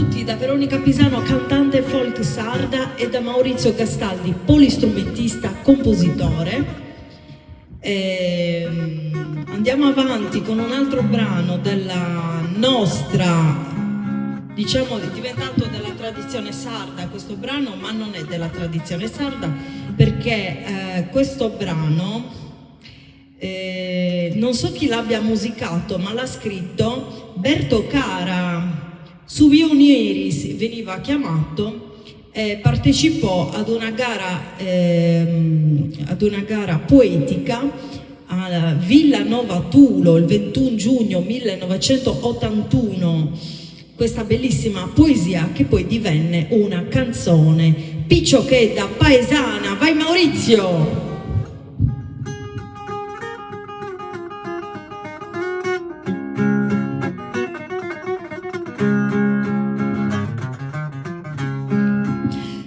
tutti da Veronica Pisano, cantante folk sarda, e da Maurizio Castaldi, polistrumentista, compositore. Andiamo avanti con un altro brano della nostra, diciamo, è diventato della tradizione sarda questo brano, ma non è della tradizione sarda perché questo brano non so chi l'abbia musicato, ma l'ha scritto Berto Cara. Su Vionieri veniva chiamato e partecipò ad una gara poetica a Villanova Tulo il 21 giugno 1981. Questa bellissima poesia che poi divenne una canzone. Picciochedda paesana, vai Maurizio!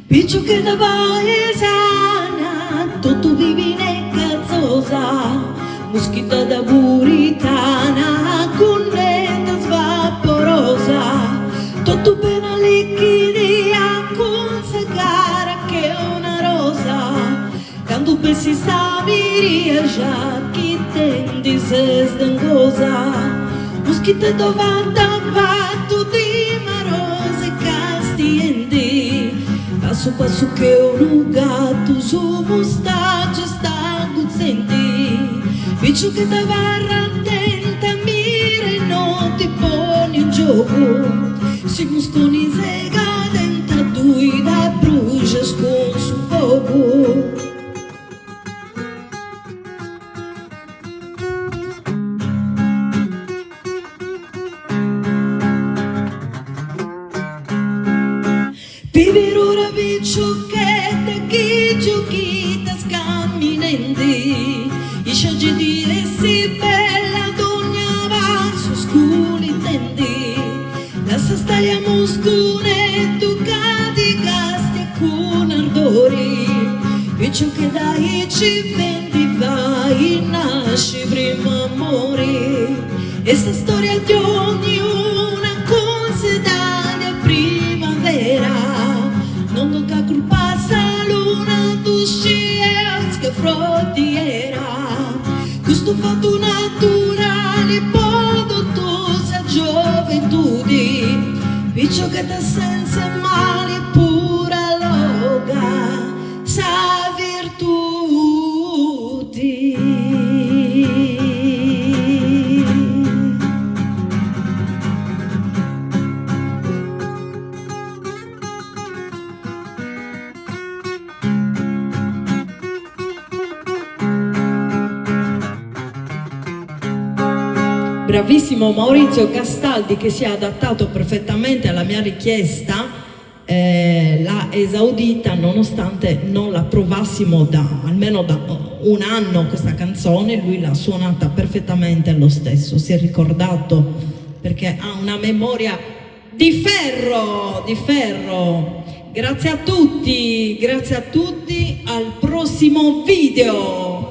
Picciochedda paesana, tutto vivi ne cazzosa, moschita da buritana, connetta svaporosa, tutto bene liquidia, con sa cara che è una rosa, quando pensi sa miria già, chi tendi se sdengosa, moschita dovanda vatto di marose castiendi, passo passo che un gatto su mostaggio sta guzzenti, piccio che da barra attenta mira e non ti poni in gioco, si musconi sega denta dui da brucia con su fuoco. Pivirura picciochetta che giochita scamminenti, i scioggi di si bella donna va su sculi tendi, la sastaia muscone ducati gasti con ardori, picciochetta ci vendi vai nasci prima amori, e sta storia di ognuna considera primavera. Non tocca colpa sa luna d'usci che frontiera, questo fatto naturale podo tu sa gioventù, picciochetta senza male pura loga sa virtuti. Bravissimo Maurizio Castaldi, che si è adattato perfettamente alla mia richiesta, l'ha esaudita nonostante non la provassimo almeno da un anno questa canzone. Lui l'ha suonata perfettamente lo stesso, si è ricordato perché ha una memoria di ferro, di ferro. Grazie a tutti, al prossimo video.